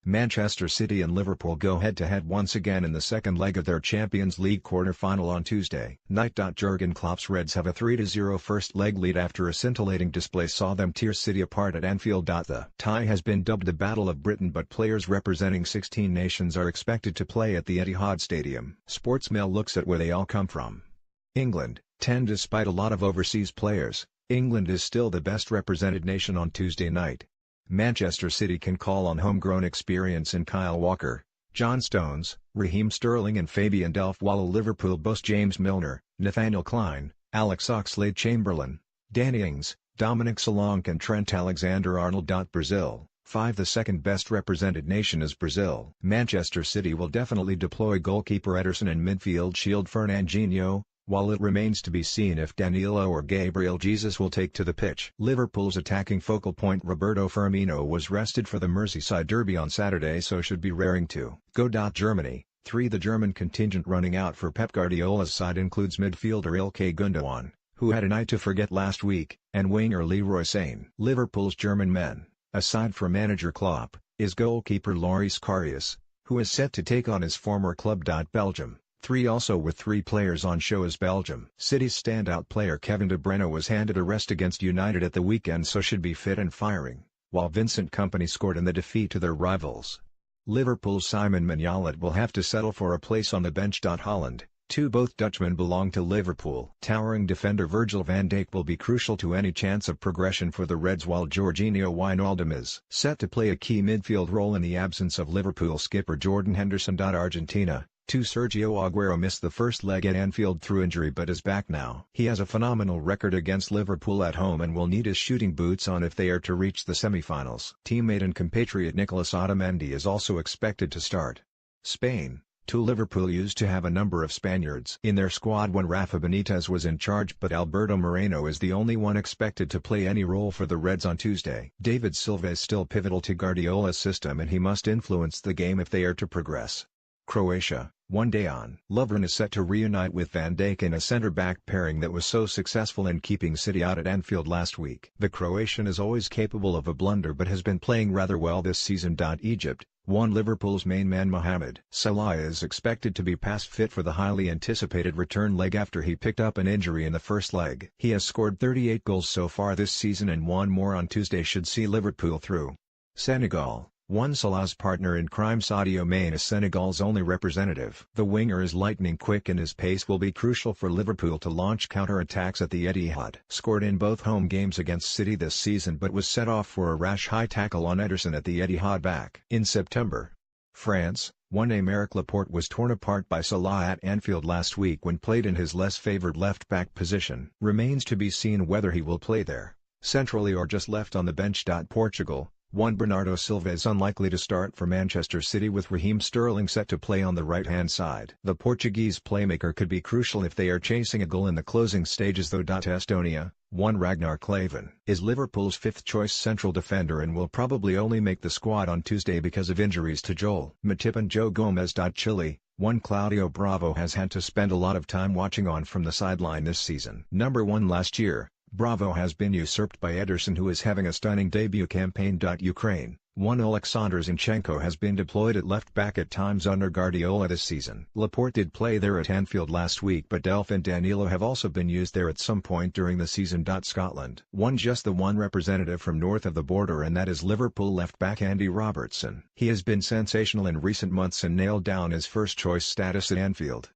Manchester City and Liverpool go head-to-head once again in the second leg of their Champions League quarter-final on Tuesday night. Jurgen Klopp's Reds have a 3-0 first-leg lead after a scintillating display saw them tear City apart at Anfield. The tie has been dubbed the Battle of Britain, but players representing 16 nations are expected to play at the Etihad Stadium. Sportsmail looks at where they all come from. England, 10. Despite a lot of overseas players, England is still the best represented nation on Tuesday night. Manchester City can call on homegrown experience in Kyle Walker, John Stones, Raheem Sterling and Fabian Delph, while Liverpool boasts James Milner, Nathaniel Clyne, Alex Oxlade-Chamberlain, Danny Ings, Dominic Solanke and Trent Alexander-Arnold. Brazil, 5. The second best represented nation is Brazil. Manchester City will definitely deploy goalkeeper Ederson and midfield shield Fernandinho, while it remains to be seen if Danilo or Gabriel Jesus will take to the pitch. Liverpool's attacking focal point Roberto Firmino was rested for the Merseyside derby on Saturday, so should be raring to go. Germany, 3. The German contingent running out for Pep Guardiola's side includes midfielder Ilkay Gundogan, who had a night to forget last week, and winger Leroy Sane. Liverpool's German men, aside from manager Klopp, is goalkeeper Loris Karius, who is set to take on his former club. Belgium, 3. Also with 3 players on show is Belgium. City's standout player Kevin De Bruyne was handed a rest against United at the weekend, so should be fit and firing, while Vincent Kompany scored in the defeat to their rivals. Liverpool's Simon Mignolet will have to settle for a place on the bench. Holland, 2. Both Dutchmen belong to Liverpool. Towering defender Virgil van Dijk will be crucial to any chance of progression for the Reds, while Georginio Wijnaldum is set to play a key midfield role in the absence of Liverpool skipper Jordan Henderson. Argentina, 2. Sergio Aguero missed the first leg at Anfield through injury but is back now. He has a phenomenal record against Liverpool at home and will need his shooting boots on if they are to reach the semi-finals. Teammate and compatriot Nicolas Otamendi is also expected to start. Spain, 2. Liverpool used to have a number of Spaniards in their squad when Rafa Benitez was in charge, but Alberto Moreno is the only one expected to play any role for the Reds on Tuesday. David Silva is still pivotal to Guardiola's system and he must influence the game if they are to progress. Croatia, 1. Dejan Lovren is set to reunite with Van Dijk in a centre-back pairing that was so successful in keeping City out at Anfield last week. The Croatian is always capable of a blunder but has been playing rather well this season. Egypt, 1. Liverpool's main man Mohamed Salah is expected to be past fit for the highly anticipated return leg after he picked up an injury in the first leg. He has scored 38 goals so far this season and one more on Tuesday should see Liverpool through. Senegal, 1. Salah's partner in crime Sadio Mane is Senegal's only representative. The winger is lightning quick and his pace will be crucial for Liverpool to launch counter-attacks at the Etihad. Scored in both home games against City this season but was set off for a rash high tackle on Ederson at the Etihad back in September. France, 1. Aymeric Laporte was torn apart by Salah at Anfield last week when played in his less favoured left-back position. Remains to be seen whether he will play there, centrally or just left on the bench. Portugal, 1. Bernardo Silva is unlikely to start for Manchester City with Raheem Sterling set to play on the right-hand side. The Portuguese playmaker could be crucial if they are chasing a goal in the closing stages though. Estonia, 1. Ragnar Klavan is Liverpool's fifth-choice central defender and will probably only make the squad on Tuesday because of injuries to Joel Matip and Joe Gomez. Chile, 1. Claudio Bravo has had to spend a lot of time watching on from the sideline this season. Number 1 last year, Bravo has been usurped by Ederson, who is having a stunning debut campaign. Ukraine, 1. Alexander Zinchenko has been deployed at left-back at times under Guardiola this season. Laporte did play there at Anfield last week but Delph and Danilo have also been used there at some point during the season. Scotland, 1. Just the one representative from north of the border and that is Liverpool left-back Andy Robertson. He has been sensational in recent months and nailed down his first-choice status at Anfield.